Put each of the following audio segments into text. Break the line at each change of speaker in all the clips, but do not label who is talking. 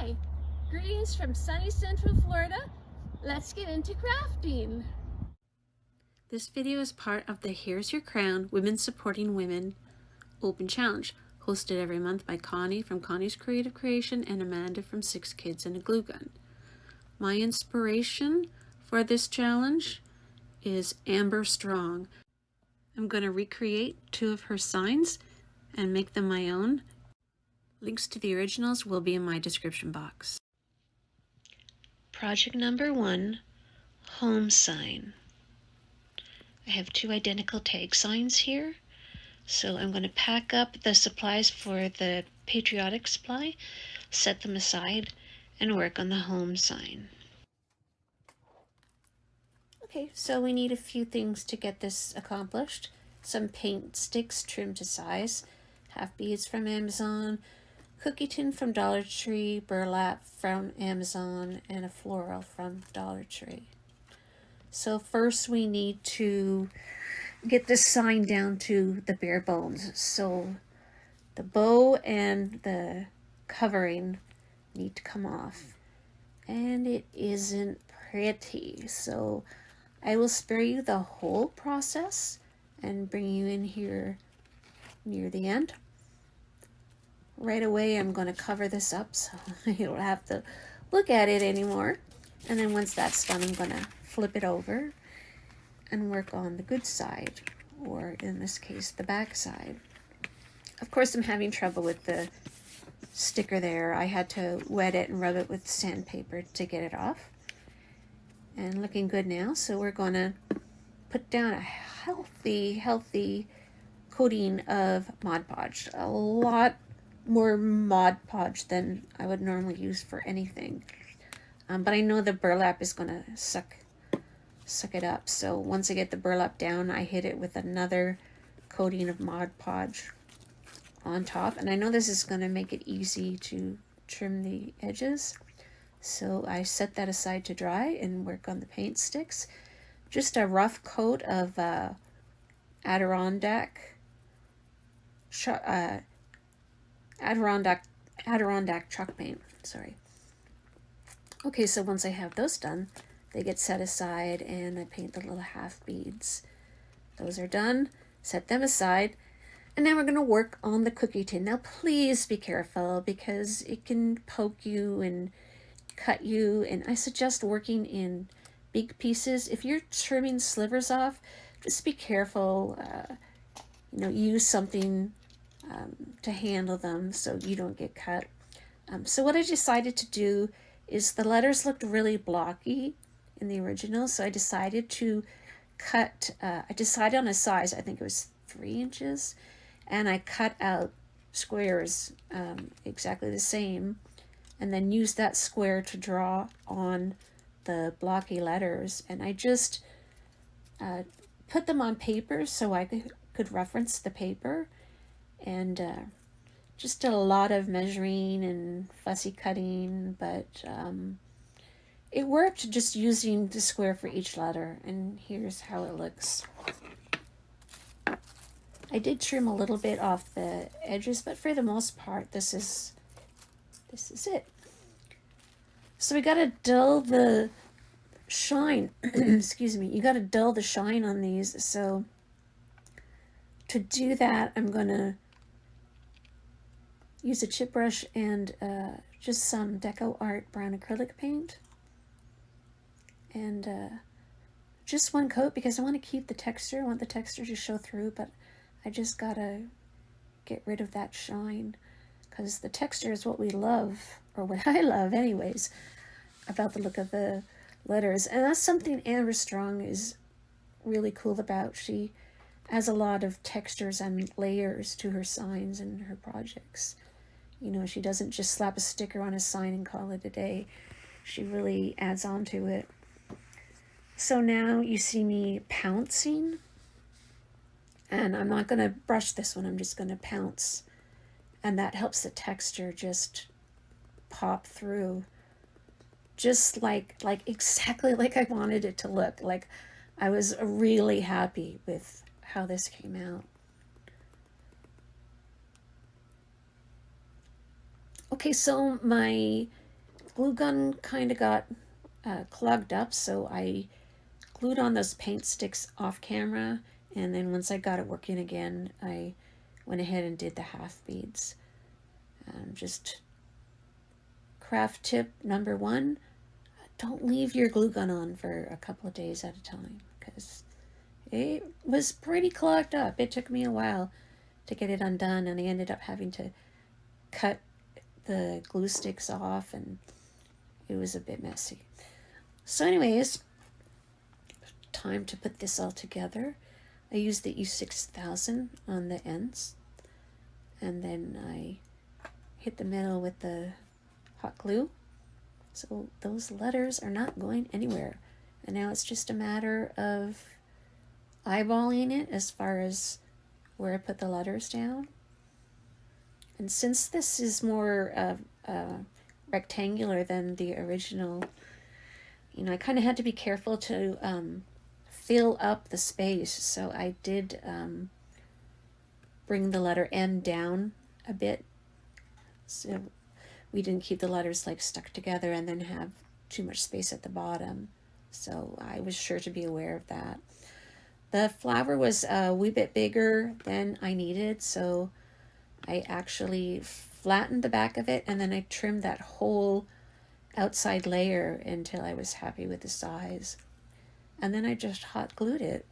Hi, greetings from sunny Central Florida. Let's get into crafting.
This video is part of the Here's Your Crown Women Supporting Women Open Challenge, hosted every month by Connie from Connie's Creative Creation and Amanda from 6 Kids and a Glue Gun. My inspiration for this challenge is Amber Strong. I'm going to recreate 2 of her signs and make them my own. Links to the originals will be in my description box. Project number 1, Home Sign. I have 2 identical tag signs here, so I'm going to pack up the supplies for the Patriotic Supply, set them aside, and work on the home sign. Okay, so we need a few things to get this accomplished. Some paint sticks trimmed to size, half beads from Amazon, cookie tin from Dollar Tree, burlap from Amazon, and a floral from Dollar Tree. So first we need to get this sign down to the bare bones. So the bow and the covering need to come off. And it isn't pretty. So I will spare you the whole process and bring you in here near the end. Right away I'm going to cover this up so you don't have to look at it anymore. And then once that's done, I'm going to flip it over and work on the good side, or in this case the back side. Of course I'm having trouble with the sticker there. I had to wet it and rub it with sandpaper to get it off. And looking good now, so we're going to put down a healthy coating of Mod Podge. A lot more Mod Podge than I would normally use for anything. But I know the burlap is going to suck it up. So once I get the burlap down, I hit it with another coating of Mod Podge on top. And I know this is going to make it easy to trim the edges. So I set that aside to dry and work on the paint sticks. Just a rough coat of Adirondack chalk paint. Sorry. Okay, so once I have those done, they get set aside and I paint the little half beads. Those are done, set them aside, and now we're going to work on the cookie tin. Now please be careful because it can poke you and cut you, and I suggest working in big pieces. If you're trimming slivers off, just be careful, use something to handle them so you don't get cut. So what I decided to do is the letters looked really blocky in the original, so I decided to cut, I decided on a size, I think it was 3 inches, and I cut out squares exactly the same, and then used that square to draw on the blocky letters, and I just put them on paper so I could reference the paper, and just a lot of measuring and fussy cutting, but it worked just using the square for each letter, and here's how it looks. I did trim a little bit off the edges, but for the most part, this is it. So we gotta dull the shine, excuse me, you gotta dull the shine on these. So to do that, I'm gonna use a chip brush and just some Deco Art brown acrylic paint. And just one coat because I want to keep the texture. I want the texture to show through, but I just gotta get rid of that shine because the texture is what we love, or what I love anyways, about the look of the letters. And that's something Amber Strong is really cool about. She has a lot of textures and layers to her signs and her projects. She doesn't just slap a sticker on a sign and call it a day. She really adds on to it. So now you see me pouncing, and I'm not going to brush this one, I'm just going to pounce, and that helps the texture just pop through, just like exactly like I wanted it to look. Like I was really happy with how this came out. Okay, so my glue gun kind of got clogged up, so I glued on those paint sticks off camera, and then once I got it working again, I went ahead and did the half beads. Just craft tip number 1, don't leave your glue gun on for a couple of days at a time, because it was pretty clogged up. It took me a while to get it undone, and I ended up having to cut the glue sticks off, and it was a bit messy. So anyways, time to put this all together. I used the E6000 on the ends, and then I hit the middle with the hot glue. So those letters are not going anywhere. And now it's just a matter of eyeballing it as far as where I put the letters down. And since this is more rectangular than the original, you know, I kind of had to be careful to fill up the space. So I did bring the letter M down a bit, so we didn't keep the letters like stuck together and then have too much space at the bottom. So I was sure to be aware of that. The flower was a wee bit bigger than I needed, so I actually flattened the back of it, and then I trimmed that whole outside layer until I was happy with the size. And then I just hot glued it.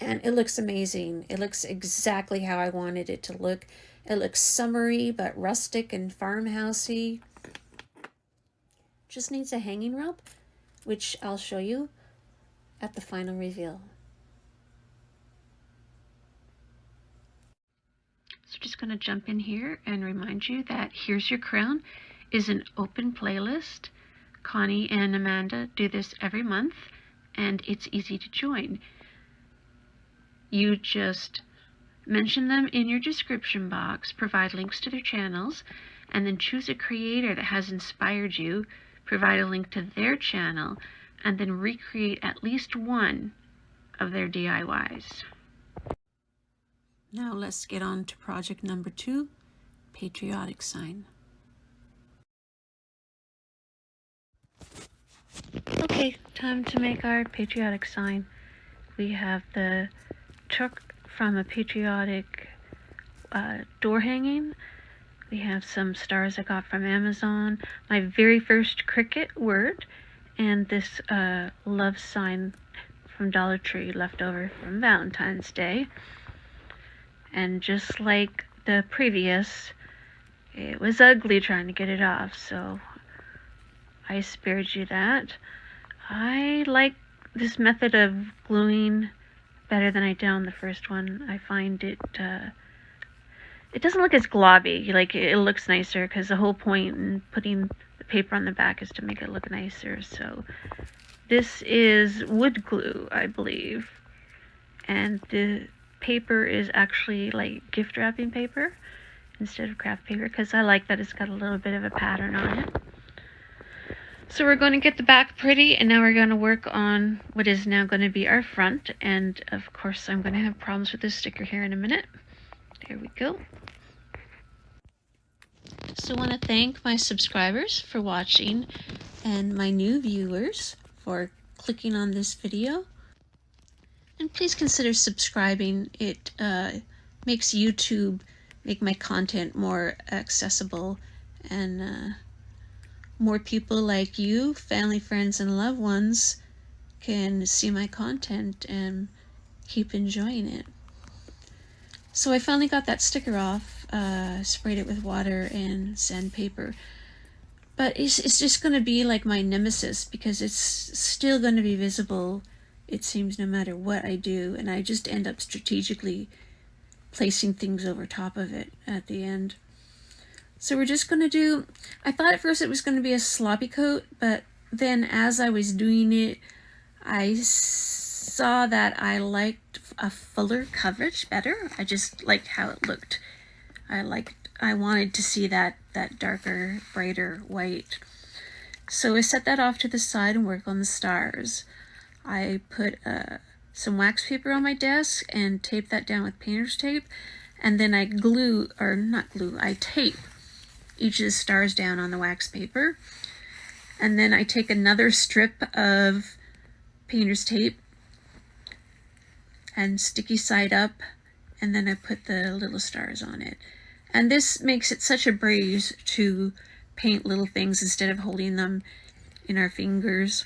And it looks amazing. It looks exactly how I wanted it to look. It looks summery but rustic and farmhousey. Just needs a hanging rope, which I'll show you at the final reveal. So just going to jump in here and remind you that Here's Your Crown is an open playlist. Connie and Amanda do this every month, and it's easy to join. You just mention them in your description box, provide links to their channels, and then choose a creator that has inspired you, provide a link to their channel, and then recreate at least one of their DIYs. Now let's get on to project number 2, Patriotic Sign. Okay, time to make our patriotic sign. We have the truck from a patriotic door hanging. We have some stars I got from Amazon, my very first Cricut word, and this love sign from Dollar Tree left over from Valentine's Day. And just like the previous, it was ugly trying to get it off, so I spared you that. I like this method of gluing better than I did on the first one. I find it doesn't look as globby. Like, it looks nicer, because the whole point in putting the paper on the back is to make it look nicer. So this is wood glue, I believe, and the paper is actually like gift wrapping paper instead of craft paper, because I like that it's got a little bit of a pattern on it. So we're going to get the back pretty, and now we're going to work on what is now going to be our front. And of course I'm going to have problems with this sticker here in a minute. There we go. So I want to thank my subscribers for watching, and my new viewers for clicking on this video. And please consider subscribing. It makes YouTube make my content more accessible, and more people like you, family, friends, and loved ones, can see my content and keep enjoying it. So I finally got that sticker off, sprayed it with water and sandpaper. But it's just going to be like my nemesis, because it's still going to be visible, it seems, no matter what I do. And I just end up strategically placing things over top of it at the end. So we're just going to do, I thought at first it was going to be a sloppy coat, but then as I was doing it, I saw that I liked a fuller coverage better. I just liked how it looked. I wanted to see that darker, brighter white. So I set that off to the side and work on the stars. I put some wax paper on my desk and taped that down with painter's tape, and then I tape each of the stars down on the wax paper. And then I take another strip of painter's tape and sticky side up, and then I put the little stars on it. And this makes it such a breeze to paint little things instead of holding them in our fingers.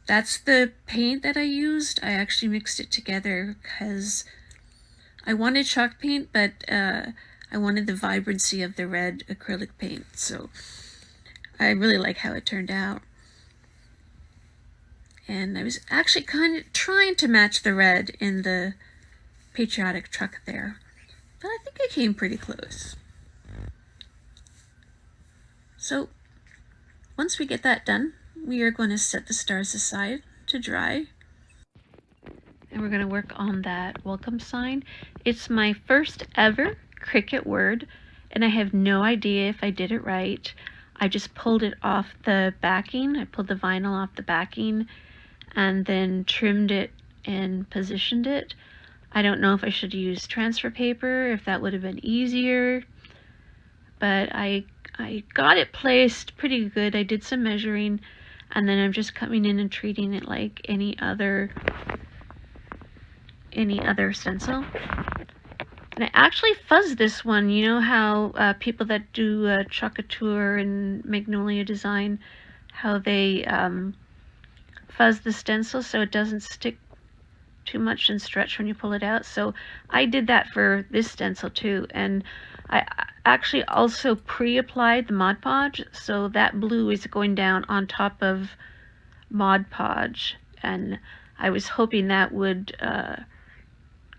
That's the paint that I used. I actually mixed it together because I wanted chalk paint, but I wanted the vibrancy of the red acrylic paint. So I really like how it turned out. And I was actually kind of trying to match the red in the patriotic truck there, but I think I came pretty close. So once we get that done, we are going to set the stars aside to dry. And we're going to work on that welcome sign. It's my first ever Cricut word, and I have no idea if I did it right. I just pulled it off the backing. I pulled the vinyl off the backing and then trimmed it and positioned it. I don't know if I should use transfer paper, if that would have been easier, but I got it placed pretty good. I did some measuring, and then I'm just coming in and treating it like any other stencil. And I actually fuzzed this one. You know how people that do Chocateur and Magnolia Design, how they fuzz the stencil so it doesn't stick too much and stretch when you pull it out. So I did that for this stencil too, and I actually also pre-applied the Mod Podge, so that blue is going down on top of Mod Podge, and I was hoping that would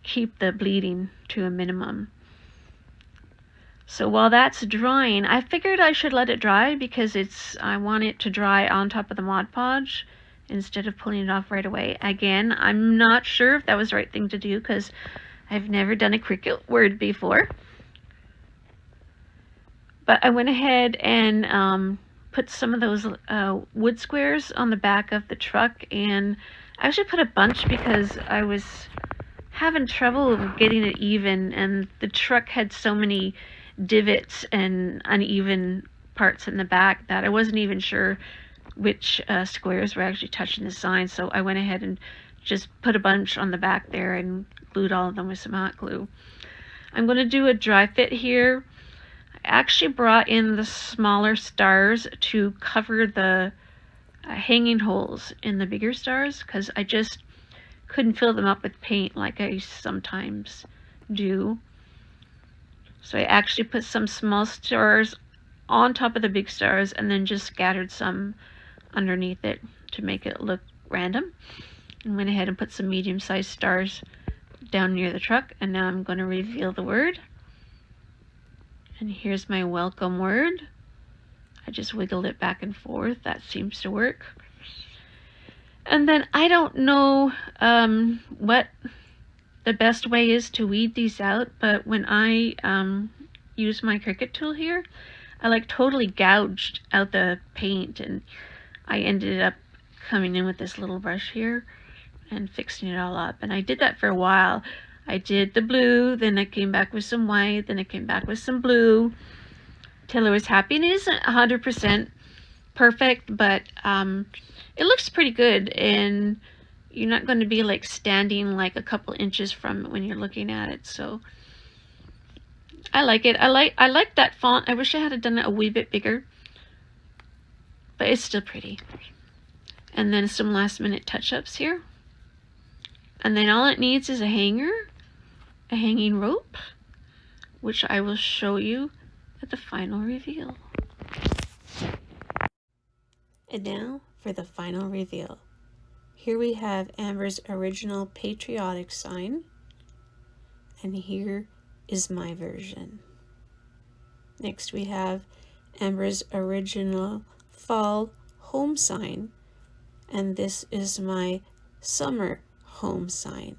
keep the bleeding to a minimum. So while that's drying, I figured I should let it dry because I want it to dry on top of the Mod Podge instead of pulling it off right away. Again, I'm not sure if that was the right thing to do because I've never done a Cricut word before. But I went ahead and put some of those wood squares on the back of the truck, and I actually put a bunch because I was having trouble getting it even, and the truck had so many divots and uneven parts in the back that I wasn't even sure which squares were actually touching the sign. So I went ahead and just put a bunch on the back there and glued all of them with some hot glue. I'm going to do a dry fit here. I actually brought in the smaller stars to cover the hanging holes in the bigger stars because I just couldn't fill them up with paint like I sometimes do. So I actually put some small stars on top of the big stars and then just scattered some underneath it to make it look random. I went ahead and put some medium-sized stars down near the truck, and now I'm going to reveal the word. And here's my welcome word. I just wiggled it back and forth. That seems to work. And then I don't know what the best way is to weed these out, but when I use my Cricut tool here, I like totally gouged out the paint, and I ended up coming in with this little brush here and fixing it all up. And I did that for a while. I did the blue, then I came back with some white, then I came back with some blue, till I was happy. And it isn't 100% perfect, but it looks pretty good, and you're not going to be like standing like a couple inches from it when you're looking at it. So I like it. I like that font. I wish I had done it a wee bit bigger, but it's still pretty. And then some last minute touch-ups here. And then all it needs is a hanger, a hanging rope, which I will show you at the final reveal. And now for the final reveal. Here we have Amber's original Patriotic Sign, and here is my version. Next we have Amber's original Fall Home Sign, and this is my Summer Home Sign.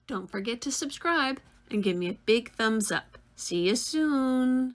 Don't forget to subscribe and give me a big thumbs up. See you soon.